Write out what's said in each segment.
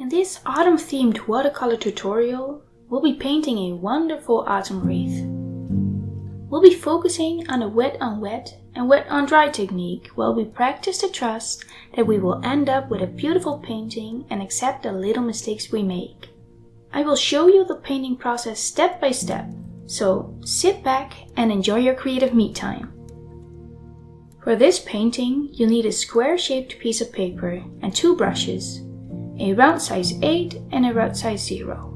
In this autumn-themed watercolor tutorial, we'll be painting a wonderful autumn wreath. We'll be focusing on the wet on wet and wet on dry technique while we practice the trust that we will end up with a beautiful painting and accept the little mistakes we make. I will show you the painting process step by step, so sit back and enjoy your creative me time. For this painting, you'll need a square-shaped piece of paper and two brushes, a round size 8 and a round size 0.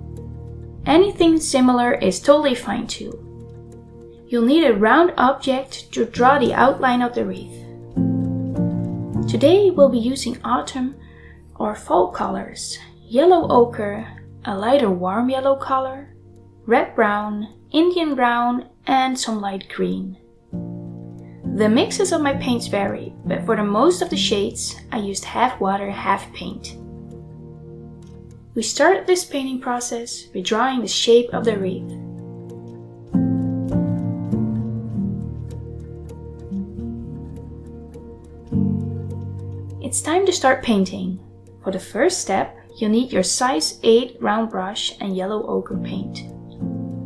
Anything similar is totally fine too. You'll need a round object to draw the outline of the wreath. Today we'll be using autumn or fall colors, yellow ochre, a lighter warm yellow color, red brown, Indian brown, and some light green. The mixes of my paints vary, but for the most of the shades I used half water, half paint. We start this painting process by drawing the shape of the wreath. It's time to start painting. For the first step, you'll need your size 8 round brush and yellow ochre paint.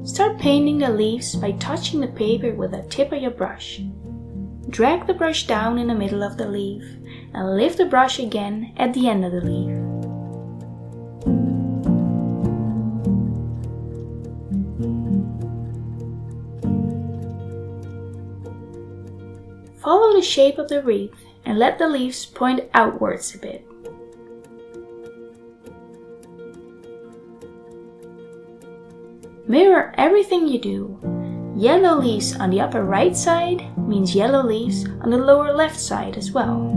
Start painting the leaves by touching the paper with the tip of your brush. Drag the brush down in the middle of the leaf and lift the brush again at the end of the leaf. Follow the shape of the wreath and let the leaves point outwards a bit. Mirror everything you do. Yellow leaves on the upper right side means yellow leaves on the lower left side as well.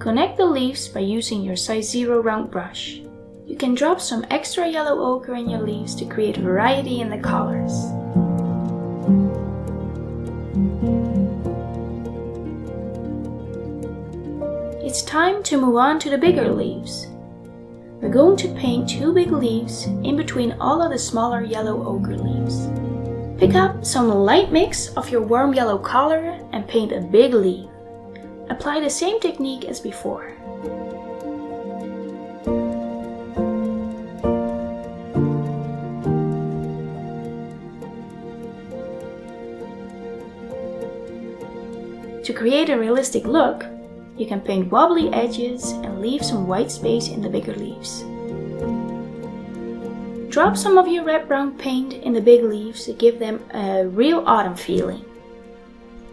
Connect the leaves by using your size 0 round brush. You can drop some extra yellow ochre in your leaves to create variety in the colors. It's time to move on to the bigger leaves. We're going to paint 2 big leaves in between all of the smaller yellow ochre leaves. Pick up some light mix of your warm yellow color and paint a big leaf. Apply the same technique as before. To create a realistic look, you can paint wobbly edges and leave some white space in the bigger leaves. Drop some of your red-brown paint in the big leaves to give them a real autumn feeling.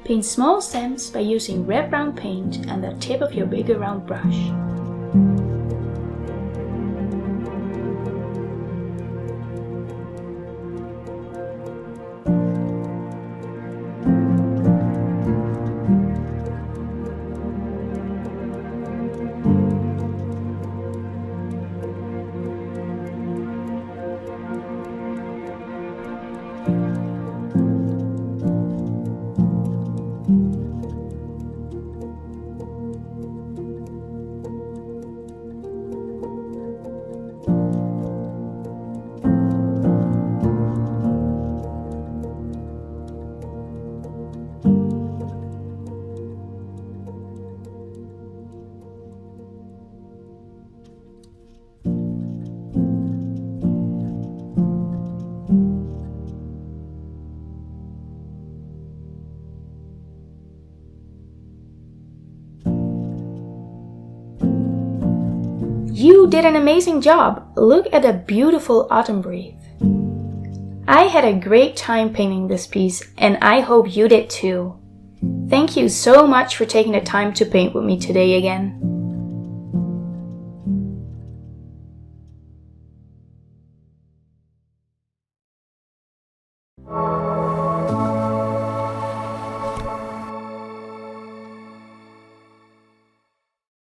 Paint small stems by using red-brown paint and the tip of your bigger round brush. You did an amazing job! Look at the beautiful autumn wreath. I had a great time painting this piece and I hope you did too. Thank you so much for taking the time to paint with me today again.